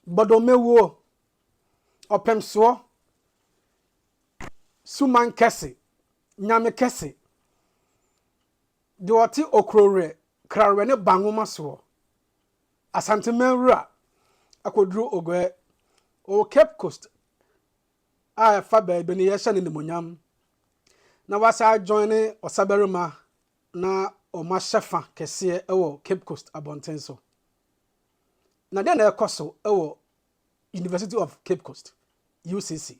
bodomewo opemso suman kese nyame kese de oti okrore krawe ne bangoma so Asantehene akodru ogwe o Cape Coast a fa baby ne yesha ne monyam na wasa join osaberima na o ma shefa kese ewo Cape Coast abontenso na de na ekoso ewo University of Cape Coast UCC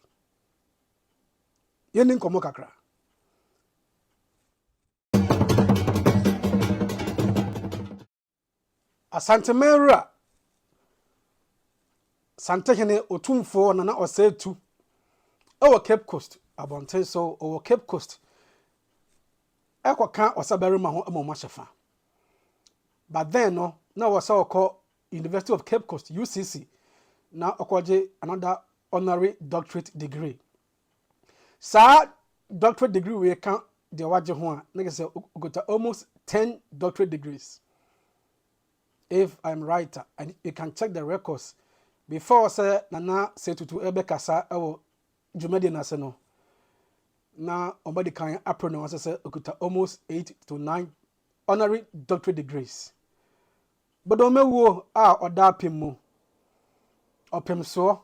yeni nkomo kakra Asantehene Asantehene otumfuo na osetu ewo Cape Coast abontenso o Cape Coast ekoka osaberima ho amoma shefa but then no na wasa oko University of Cape Coast UCC na okoje another honorary doctorate degree sa doctorate degree we can de waje ho a na say got almost 10 doctorate degrees if I'm right, and you can check the records before say nana Fetu ebe kasa ewo jumedi na se no na omadi kan apron was say okuta almost 8 to 9 honorary doctorate degrees but omewo a odapim mu opemso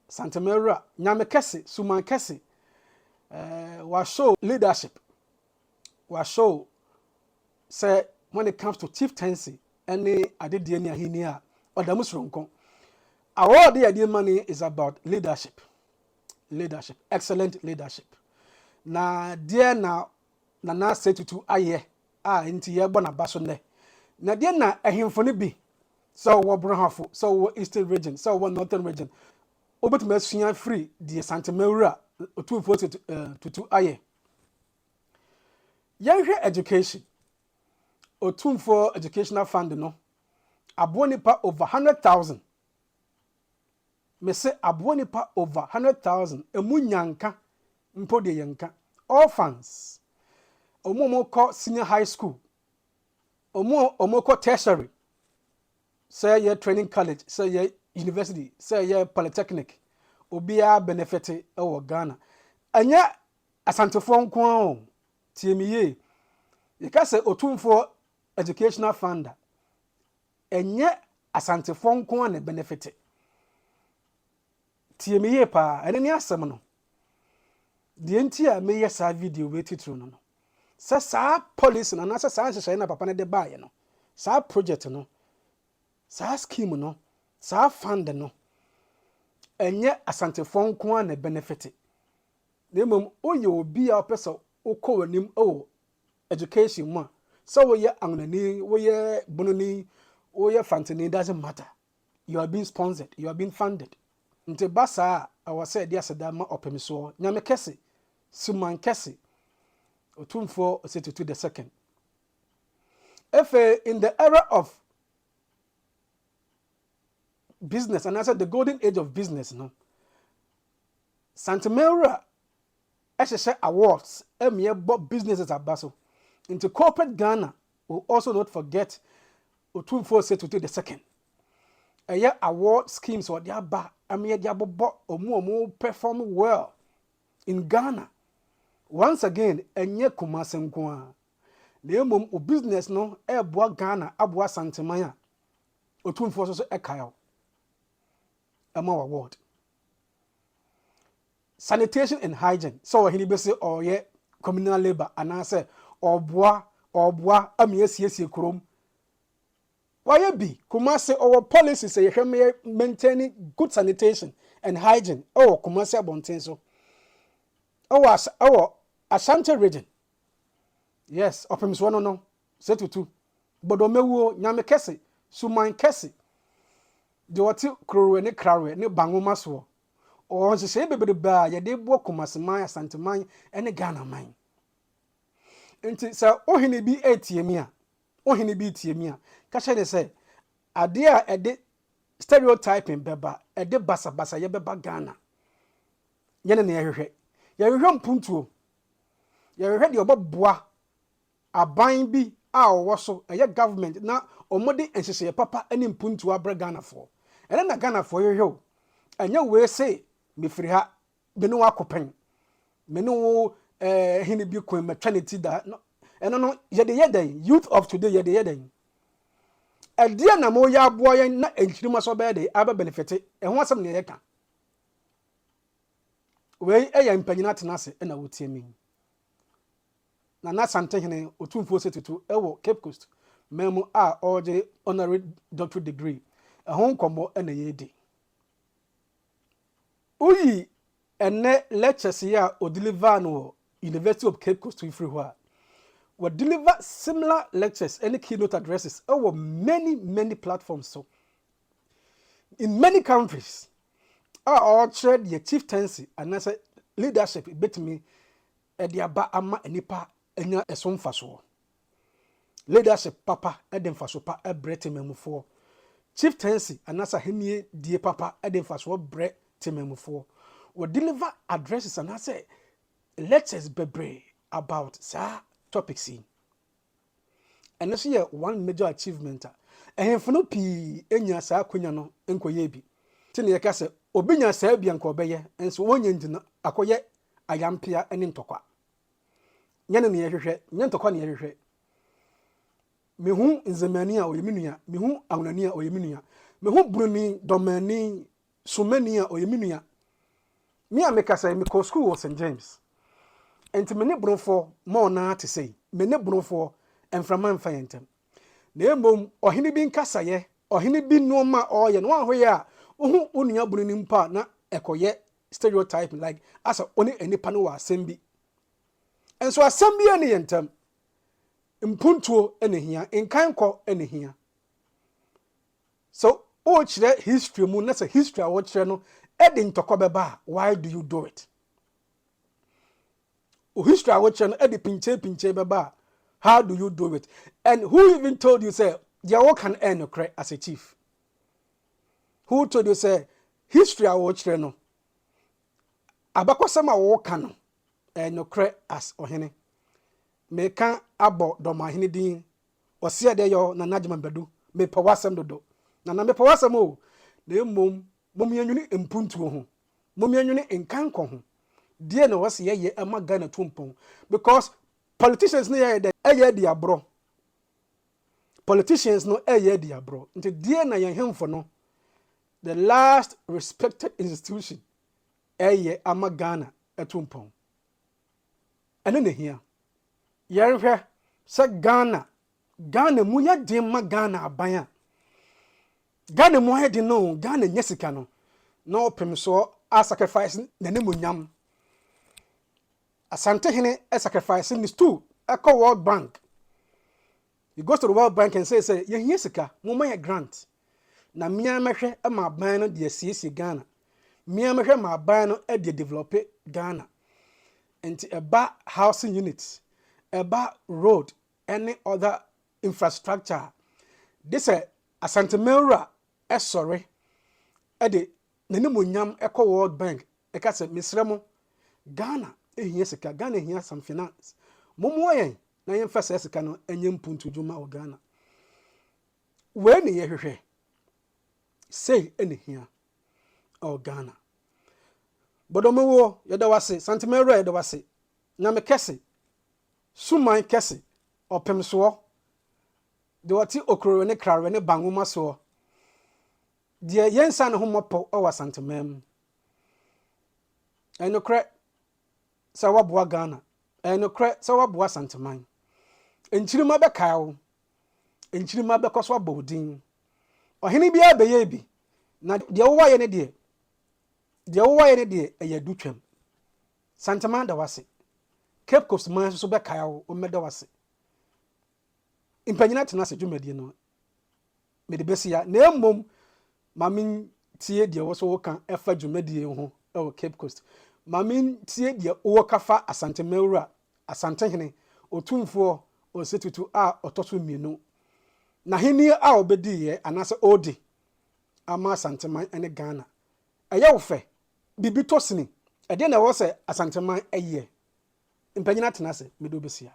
Asantehene nyame kese suman kese wa show leadership wa show say when it comes to chieftaincy any adedie ni ahini a odamusronko award the money is about leadership excellent leadership na die na Fetu aye a nti ye bona baso ne na die na ahimfo ne bi so wo brahafo so wo eastern region so wo northern region obetu masua free die Asantehene otumfuo tutu aye yenhwe education otumfuo educational fund no abonipa over 100,000 me say abonipa over 100,000 emu nyanka mpo de yanka orphans omo ko senior high school omo ko tertiary say ye training college say ye university say ye polytechnic obia benefit ewo Ghana anya asantefo nko tiemiye yekase otumfuo educational fund enye asantefo nko na benefit tiemiye pa ene ni asem no de enti a meye sa video we titru no sa policy na sa nhyehyɛ na papa ne de baaye no sa project no sa scheme no sa fund no enye asantefo nko na benefit na emom oye obi a opese okowanim o education mu so we ye angnani we ye bononi we ye fantani doesn't matter you are being sponsored you are being funded nte basa awa say dia sedama opemso nyame kese suman kese otumfuo Fetu the second if in the era of business and I said the golden age of business no Asantehene ehye awards emye bo businesses abaso into corporate Ghana will also not forget otumfuo Fetu the second award schemes or their ba amye dia bobo omo perform well in Ghana once again enye Kumasi nko a na emom o business no eboa Ghana aboa Asantehene otumfuo so ekayo ema award sanitation and hygiene so he be say or ye communal labor and I say oboa amiesiesie krom why be Kumasi our policy say you maintaining good sanitation and hygiene Kumasi abontenso our Ashanti region yes opemso no Fetu bodomewo nyame kese suman kese de wati krowe ne krawe ne bangoma so o nhyehyɛ bebere ba ye de bo Kumasi man Asantehene ene Ghana man nti sa ohene bi etiemi a ka hye de say ade a ede stereotyping beba ede basa ye beba Ghana ye ne yehwehwe mpuntuo yehwehwe de oboboa aban bi a owo so eye government na omode nhyehyɛ papa ene mpuntuo abra Ghana for ene na Ghana for yo anya we say me free ha me no akopen me no hini bi ko maternity da no eno no ye de yeden youth of today ye de yeden ade na mo ya aboa yen na enchirima so be de aba benefit e ho asem ne ye ka we eya mpanyina tenase na wotie mi na Asantehene otumfuo Fetu ewo Cape Coast memo a oje honorary doctorate degree ho nkomo na ye di uyi ene lectures ya o deliver no University of Cape Coast free ho we deliver similar lectures and keynote addresses over many platforms so in many countries all trade the chieftaincy and as leadership bet me ediaba ama enipa enya esomfa so leadership papa edemfa so pa ebrete memufo chieftaincy and as hemie die papa edemfa so bre tememufo we deliver addresses and as lectures bebre about sa topics in and this year one major achievement and for no p enya sa akonya no enkoye bi tine ye ka se obinya sa bia nko obeye enso wonya ndina akoye ayampia ene ntokwa nyane ne yehwehwe nye ntokwa ne yehwehwe mehu nzemani a oyeminua mehu awnani a oyeminua mehu bruni domani sumani a oyeminua me a meka say me ko school was St James enti me ne bronfo mo na te say me ne bronfo enframa mfa yentem na emom ohene bi nkasaye ohene bi noma oye no ahoye a ohu onua bruni mpa na ekoye stereotype like asa oni enipa no wa asembi enso asembi ene yentem mpuntuo ene hia enkanko ene hia so o chire history mu na say history a wo chire no edi ntoko beba why do you do it o history a wo chire no edi pinche beba how do you do it and who even told you say you can earn a credit as a chief who told you say history a wo chire no abakosama wo ka no no credit as ohene me kan abo do ma hene din ose de yo na najma bedu me pawasem dodo na me pawasem o na emom momianwuni empuntuo ho momianwuni enkanko ho die na wose ye ama Ghana tumpon because politicians no ye di abro politicians no di abro nti die na ye hemfo no the last respected institution ama Ghana etumpon ene ne hia yerhwe se Ghana mu ya din ma Ghana aban Ghana mu ha din no Ghana nyesika no no pem so a sacrifice na ne munyam Asantehene a sacrifice in this too echo World Bank he goes to the World Bank and say ye nyesika mu ma ya grant na mia mehwe ma aban no de asiesie Ghana mia mehwe ma aban no e de develop Ghana and eba housing units about road, any other infrastructure. This Asantehene sorry. Ede nene munyam eko World Bank. Eka se misremo Ghana sika Ghana here some finance. Momo yen na yen fese sika no enye mpuntu djuma o Ghana. We ne ye hwehwe. Say ene here o Ghana. Bodomo yeda wase Asantehene yeda wase. Na me kese suman kese opemso de wati okoro ne krare ne bangoma so de yensa ne homopo o Asantehene enokre sa waboa Ghana enokre sa waboa Asantehene enchirima be kawo enchirima be koso abodin ohene bia beye bi na de wo waye ne de eye dutwam Asantehene da wase Cape Coast man so be kawo o meda wase impanyina tena se dwumadi no me de besia na emom mamin tie de wo so wo kan efa dwumadi ho e Cape Coast mamin tie de wo kafa Asantehene otumfuo o Fetu a otoso mienu na heni a obedi ye anase odi ama Asantehene ene Ghana eye wo fe bibi tosini ede na wo se Asantehene eye impanyina tena se me do besia